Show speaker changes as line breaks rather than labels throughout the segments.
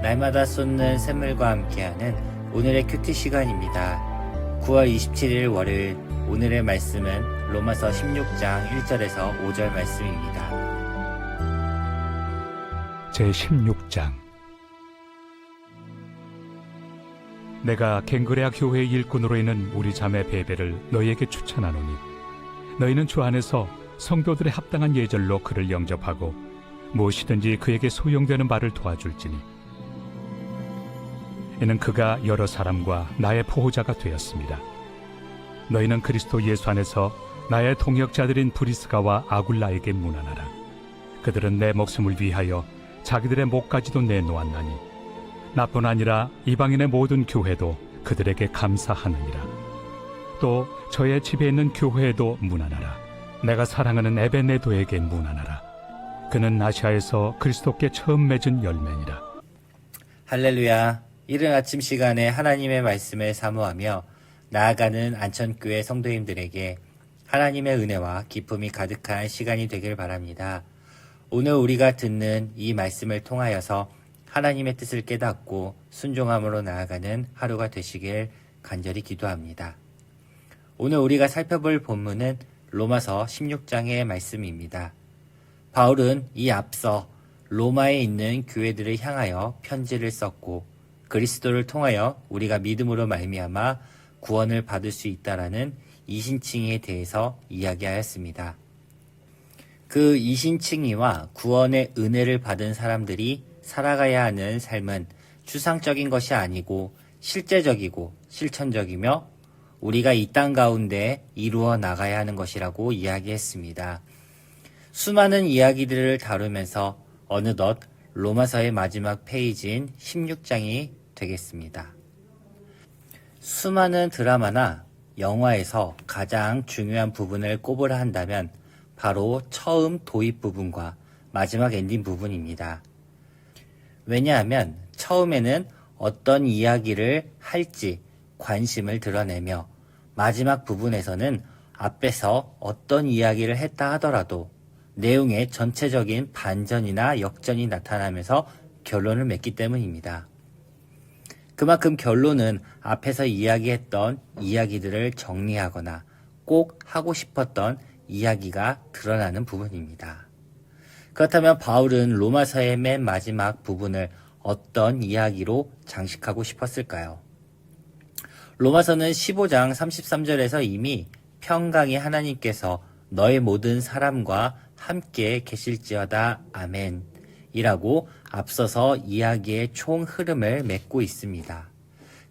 날마다 쏟는 샘물과 함께하는 오늘의 큐티 시간입니다. 9월 27일 월요일, 오늘의 말씀은 로마서 16장 1절에서 5절 말씀입니다.
제16장. 내가 갱그레아 교회의 일꾼으로 있는 우리 자매 베베를 너희에게 추천하노니 너희는 주 안에서 성도들의 합당한 예절로 그를 영접하고 무엇이든지 그에게 소용되는 바를 도와줄지니 이는 그가 여러 사람과 나의 보호자가 되었습니다. 너희는 그리스도 예수 안에서 나의 동역자들인 브리스가와 아굴라에게 문안하라. 그들은 내 목숨을 위하여 자기들의 목까지도 내놓았나니 나뿐 아니라 이방인의 모든 교회도 그들에게 감사하느니라. 또 저의 집에 있는 교회에도 문안하라. 내가 사랑하는 에베네도에게 문안하라. 그는 아시아에서 그리스도께 처음 맺은 열매니라.
할렐루야. 이른 아침 시간에 하나님의 말씀을 사모하며 나아가는 안천교회 성도님들에게 하나님의 은혜와 기쁨이 가득한 시간이 되길 바랍니다. 오늘 우리가 듣는 이 말씀을 통하여서 하나님의 뜻을 깨닫고 순종함으로 나아가는 하루가 되시길 간절히 기도합니다. 오늘 우리가 살펴볼 본문은 로마서 16장의 말씀입니다. 바울은 이 앞서 로마에 있는 교회들을 향하여 편지를 썼고 그리스도를 통하여 우리가 믿음으로 말미암아 구원을 받을 수 있다라는 이신칭의에 대해서 이야기하였습니다. 그 이신칭의와 구원의 은혜를 받은 사람들이 살아가야 하는 삶은 추상적인 것이 아니고 실제적이고 실천적이며 우리가 이 땅 가운데 이루어 나가야 하는 것이라고 이야기했습니다. 수많은 이야기들을 다루면서 어느덧 로마서의 마지막 페이지인 16장이 되겠습니다. 수많은 드라마나 영화에서 가장 중요한 부분을 꼽으라 한다면 바로 처음 도입 부분과 마지막 엔딩 부분입니다. 왜냐하면 처음에는 어떤 이야기를 할지 관심을 드러내며 마지막 부분에서는 앞에서 어떤 이야기를 했다 하더라도 내용의 전체적인 반전이나 역전이 나타나면서 결론을 맺기 때문입니다. 그만큼 결론은 앞에서 이야기했던 이야기들을 정리하거나 꼭 하고 싶었던 이야기가 드러나는 부분입니다. 그렇다면 바울은 로마서의 맨 마지막 부분을 어떤 이야기로 장식하고 싶었을까요? 로마서는 15장 33절에서 이미 평강의 하나님께서 너의 모든 사람과 함께 계실지어다 아멘 이라고 앞서서 이야기의 총 흐름을 맺고 있습니다.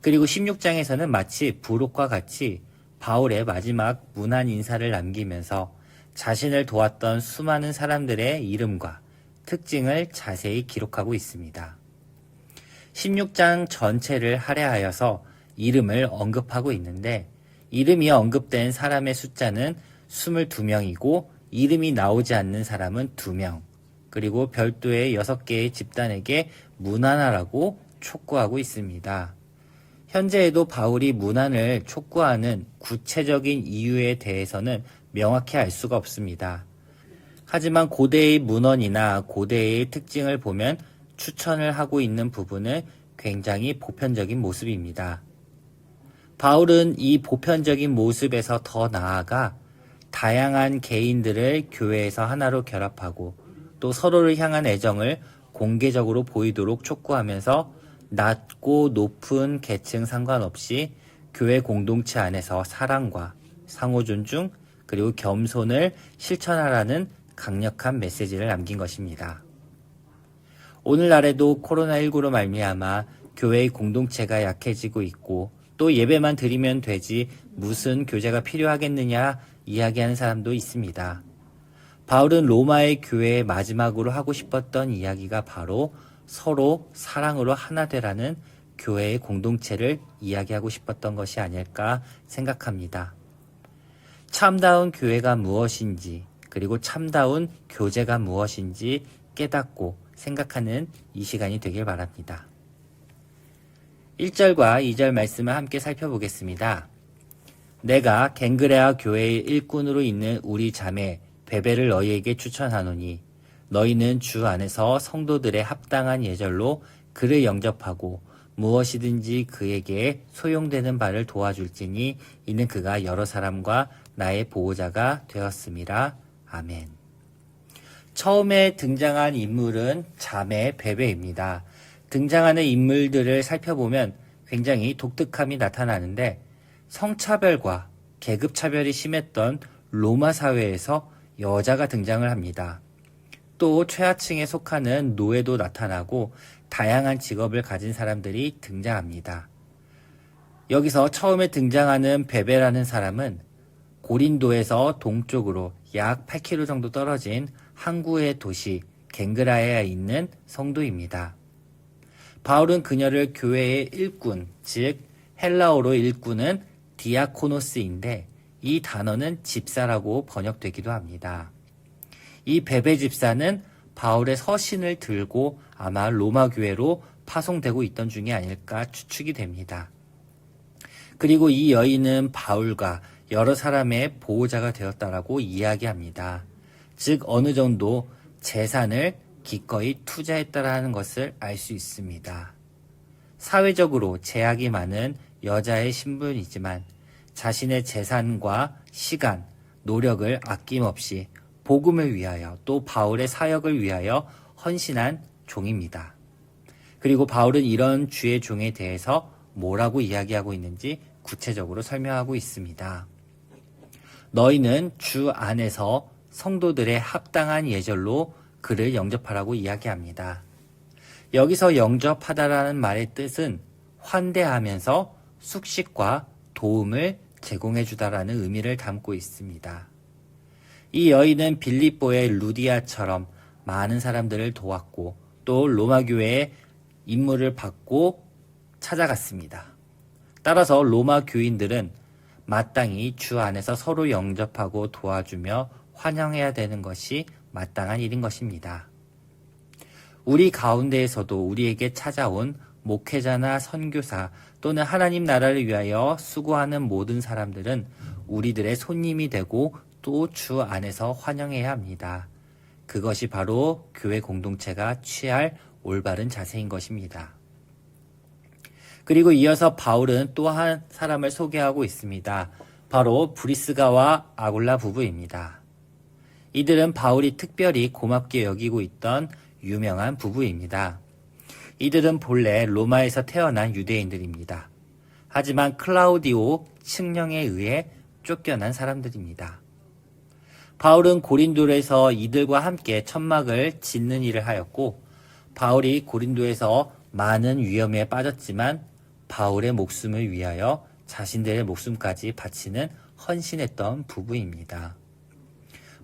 그리고 16장에서는 마치 부록과 같이 바울의 마지막 문안 인사를 남기면서 자신을 도왔던 수많은 사람들의 이름과 특징을 자세히 기록하고 있습니다. 16장 전체를 할애하여서 이름을 언급하고 있는데 이름이 언급된 사람의 숫자는 22명이고 이름이 나오지 않는 사람은 2명, 그리고 별도의 6개의 집단에게 문안하라고 촉구하고 있습니다. 현재에도 바울이 문안을 촉구하는 구체적인 이유에 대해서는 명확히 알 수가 없습니다. 하지만 고대의 문헌이나 고대의 특징을 보면 추천을 하고 있는 부분은 굉장히 보편적인 모습입니다. 바울은 이 보편적인 모습에서 더 나아가 다양한 개인들을 교회에서 하나로 결합하고 또 서로를 향한 애정을 공개적으로 보이도록 촉구하면서 낮고 높은 계층 상관없이 교회 공동체 안에서 사랑과 상호 존중 그리고 겸손을 실천하라는 강력한 메시지를 남긴 것입니다. 오늘날에도 코로나19로 말미암아 교회의 공동체가 약해지고 있고 또 예배만 드리면 되지 무슨 교제가 필요하겠느냐 이야기하는 사람도 있습니다. 바울은 로마의 교회의 마지막으로 하고 싶었던 이야기가 바로 서로 사랑으로 하나 되라는 교회의 공동체를 이야기하고 싶었던 것이 아닐까 생각합니다. 참다운 교회가 무엇인지 그리고 참다운 교제가 무엇인지 깨닫고 생각하는 이 시간이 되길 바랍니다. 1절과 2절 말씀을 함께 살펴보겠습니다. 내가 갱그레아 교회의 일꾼으로 있는 우리 자매 베베를 너희에게 추천하노니 너희는 주 안에서 성도들의 합당한 예절로 그를 영접하고 무엇이든지 그에게 소용되는 바를 도와줄지니 이는 그가 여러 사람과 나의 보호자가 되었음이라. 아멘. 처음에 등장한 인물은 자매 베베입니다. 등장하는 인물들을 살펴보면 굉장히 독특함이 나타나는데 성차별과 계급차별이 심했던 로마 사회에서 여자가 등장을 합니다. 또 최하층에 속하는 노예도 나타나고 다양한 직업을 가진 사람들이 등장합니다. 여기서 처음에 등장하는 베베라는 사람은 고린도에서 동쪽으로 약 8km 정도 떨어진 항구의 도시 갱그라에 있는 성도입니다. 바울은 그녀를 교회의 일꾼, 즉 헬라어로 일꾼은 디아코노스인데 이 단어는 집사라고 번역되기도 합니다. 이 베베 집사는 바울의 서신을 들고 아마 로마 교회로 파송되고 있던 중이 아닐까 추측이 됩니다. 그리고 이 여인은 바울과 여러 사람의 보호자가 되었다라고 이야기합니다. 즉 어느 정도 재산을 기꺼이 투자했다라는 것을 알 수 있습니다. 사회적으로 제약이 많은 여자의 신분이지만 자신의 재산과 시간, 노력을 아낌없이 복음을 위하여 또 바울의 사역을 위하여 헌신한 종입니다. 그리고 바울은 이런 주의 종에 대해서 뭐라고 이야기하고 있는지 구체적으로 설명하고 있습니다. 너희는 주 안에서 성도들의 합당한 예절로 그를 영접하라고 이야기합니다. 여기서 영접하다라는 말의 뜻은 환대하면서 숙식과 도움을 제공해주다라는 의미를 담고 있습니다. 이 여인은 빌립보의 루디아처럼 많은 사람들을 도왔고 또 로마 교회의 임무를 받고 찾아갔습니다. 따라서 로마 교인들은 마땅히 주 안에서 서로 영접하고 도와주며 환영해야 되는 것이 마땅한 일인 것입니다. 우리 가운데에서도 우리에게 찾아온 목회자나 선교사 또는 하나님 나라를 위하여 수고하는 모든 사람들은 우리들의 손님이 되고 또 주 안에서 환영해야 합니다. 그것이 바로 교회 공동체가 취할 올바른 자세인 것입니다. 그리고 이어서 바울은 또 한 사람을 소개하고 있습니다. 바로 브리스가와 아굴라 부부입니다. 이들은 바울이 특별히 고맙게 여기고 있던 유명한 부부입니다. 이들은 본래 로마에서 태어난 유대인들입니다. 하지만 클라우디오 칙령에 의해 쫓겨난 사람들입니다. 바울은 고린도에서 이들과 함께 천막을 짓는 일을 하였고 바울이 고린도에서 많은 위험에 빠졌지만 바울의 목숨을 위하여 자신들의 목숨까지 바치는 헌신했던 부부입니다.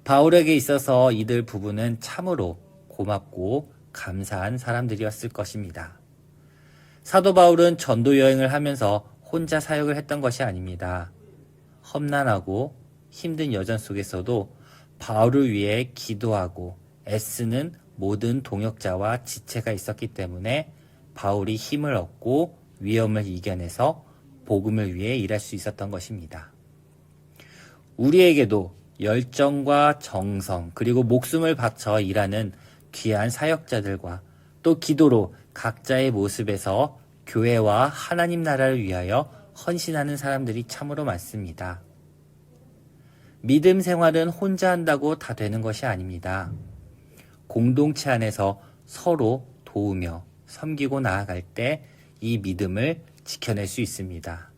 바울에게 있어서 이들 부부는 참으로 고맙고 감사한 사람들이었을 것입니다. 사도 바울은 전도 여행을 하면서 혼자 사역을 했던 것이 아닙니다. 험난하고 힘든 여정 속에서도 바울을 위해 기도하고 애쓰는 모든 동역자와 지체가 있었기 때문에 바울이 힘을 얻고 위험을 이겨내서 복음을 위해 일할 수 있었던 것입니다. 우리에게도 열정과 정성 그리고 목숨을 바쳐 일하는 귀한 사역자들과 또 기도로 각자의 모습에서 교회와 하나님 나라를 위하여 헌신하는 사람들이 참으로 많습니다. 믿음 생활은 혼자 한다고 다 되는 것이 아닙니다. 공동체 안에서 서로 도우며 섬기고 나아갈 때 이 믿음을 지켜낼 수 있습니다.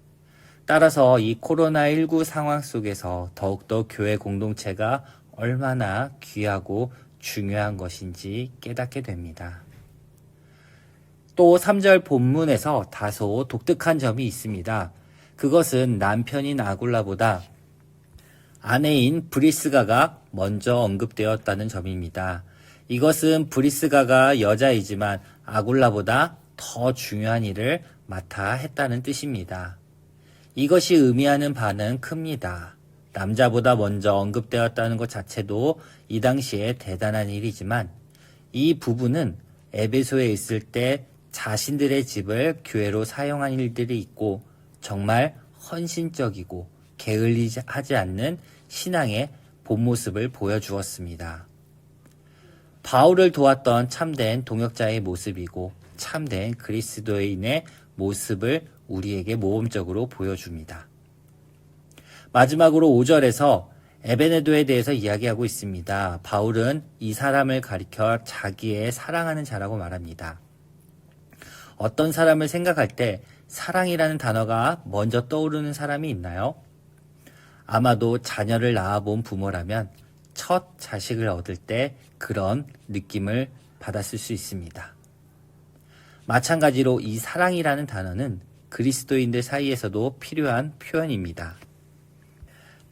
따라서 이 코로나19 상황 속에서 더욱더 교회 공동체가 얼마나 귀하고 중요한 것인지 깨닫게 됩니다. 또 3절 본문에서 다소 독특한 점이 있습니다. 그것은 남편인 아굴라보다 아내인 브리스가가 먼저 언급되었다는 점입니다. 이것은 브리스가가 여자이지만 아굴라보다 더 중요한 일을 맡아 했다는 뜻입니다. 이것이 의미하는 바는 큽니다. 남자보다 먼저 언급되었다는 것 자체도 이 당시에 대단한 일이지만 이 부부는 에베소에 있을 때 자신들의 집을 교회로 사용한 일들이 있고 정말 헌신적이고 게을리하지 않는 신앙의 본 모습을 보여주었습니다. 바울을 도왔던 참된 동역자의 모습이고 참된 그리스도인의 모습을 우리에게 모범적으로 보여줍니다. 마지막으로 5절에서 에베네도에 대해서 이야기하고 있습니다. 바울은 이 사람을 가리켜 자기의 사랑하는 자라고 말합니다. 어떤 사람을 생각할 때 사랑이라는 단어가 먼저 떠오르는 사람이 있나요? 아마도 자녀를 낳아본 부모라면 첫 자식을 얻을 때 그런 느낌을 받았을 수 있습니다. 마찬가지로 이 사랑이라는 단어는 그리스도인들 사이에서도 필요한 표현입니다.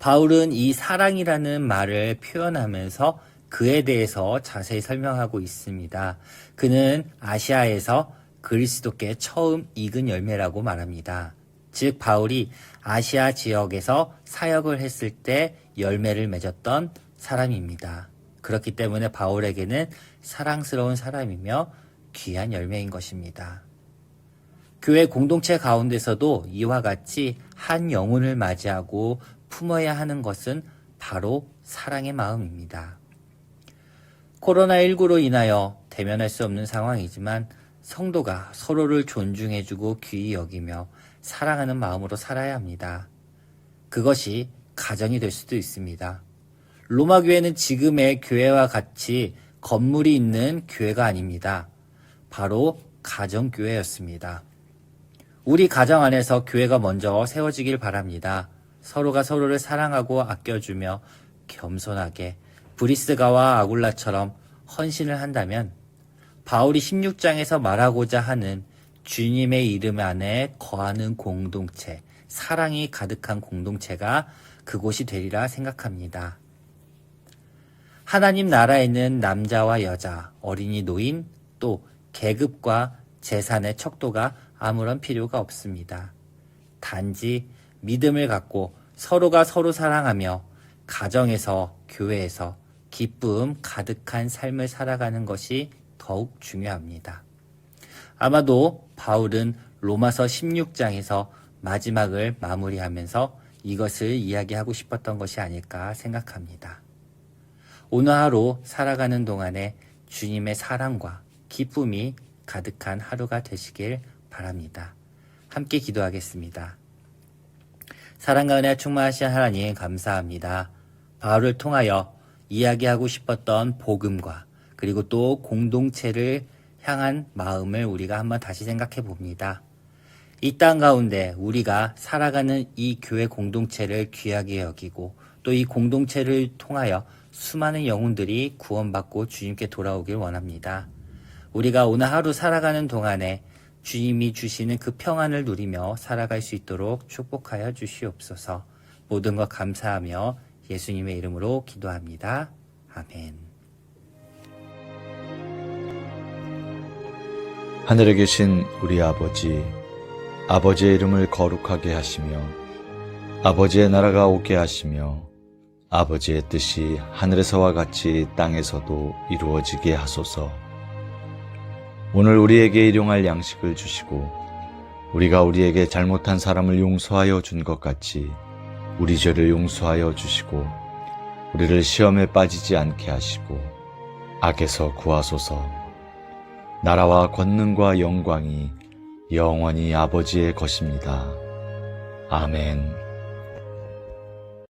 바울은 이 사랑이라는 말을 표현하면서 그에 대해서 자세히 설명하고 있습니다. 그는 아시아에서 그리스도께 처음 익은 열매라고 말합니다. 즉 바울이 아시아 지역에서 사역을 했을 때 열매를 맺었던 사람입니다. 그렇기 때문에 바울에게는 사랑스러운 사람이며 귀한 열매인 것입니다. 교회 공동체 가운데서도 이와 같이 한 영혼을 맞이하고 품어야 하는 것은 바로 사랑의 마음입니다. 코로나19로 인하여 대면할 수 없는 상황이지만 성도가 서로를 존중해주고 귀히 여기며 사랑하는 마음으로 살아야 합니다. 그것이 가정이 될 수도 있습니다. 로마 교회는 지금의 교회와 같이 건물이 있는 교회가 아닙니다. 바로 가정교회였습니다. 우리 가정 안에서 교회가 먼저 세워지길 바랍니다. 서로가 서로를 사랑하고 아껴주며 겸손하게 브리스가와 아굴라처럼 헌신을 한다면 바울이 16장에서 말하고자 하는 주님의 이름 안에 거하는 공동체, 사랑이 가득한 공동체가 그곳이 되리라 생각합니다. 하나님 나라에는 남자와 여자, 어린이 노인, 또 계급과 재산의 척도가 아무런 필요가 없습니다. 단지 믿음을 갖고 서로가 서로 사랑하며 가정에서, 교회에서 기쁨 가득한 삶을 살아가는 것이 더욱 중요합니다. 아마도 바울은 로마서 16장에서 마지막을 마무리하면서 이것을 이야기하고 싶었던 것이 아닐까 생각합니다. 오늘 하루 살아가는 동안에 주님의 사랑과 기쁨이 가득한 하루가 되시길 바랍니다. 함께 기도하겠습니다. 사랑과 은혜에 충만하신 하나님 감사합니다. 바울을 통하여 이야기하고 싶었던 복음과 그리고 또 공동체를 향한 마음을 우리가 한번 다시 생각해 봅니다. 이 땅 가운데 우리가 살아가는 이 교회 공동체를 귀하게 여기고 또 이 공동체를 통하여 수많은 영혼들이 구원받고 주님께 돌아오길 원합니다. 우리가 오늘 하루 살아가는 동안에 주님이 주시는 그 평안을 누리며 살아갈 수 있도록 축복하여 주시옵소서. 모든 것 감사하며 예수님의 이름으로 기도합니다. 아멘.
하늘에 계신 우리 아버지, 아버지의 이름을 거룩하게 하시며 아버지의 나라가 오게 하시며 아버지의 뜻이 하늘에서와 같이 땅에서도 이루어지게 하소서. 오늘 우리에게 일용할 양식을 주시고 우리가 우리에게 잘못한 사람을 용서하여 준 것 같이 우리 죄를 용서하여 주시고 우리를 시험에 빠지지 않게 하시고 악에서 구하소서. 나라와 권능과 영광이 영원히 아버지의 것입니다. 아멘.